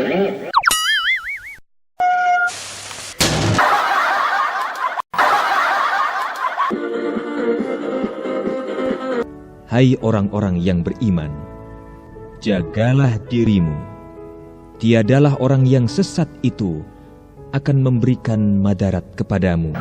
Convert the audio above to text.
Hai orang-orang yang beriman, jagalah dirimu. Tiadalah orang yang sesat itu akan memberikan madarat kepadamu.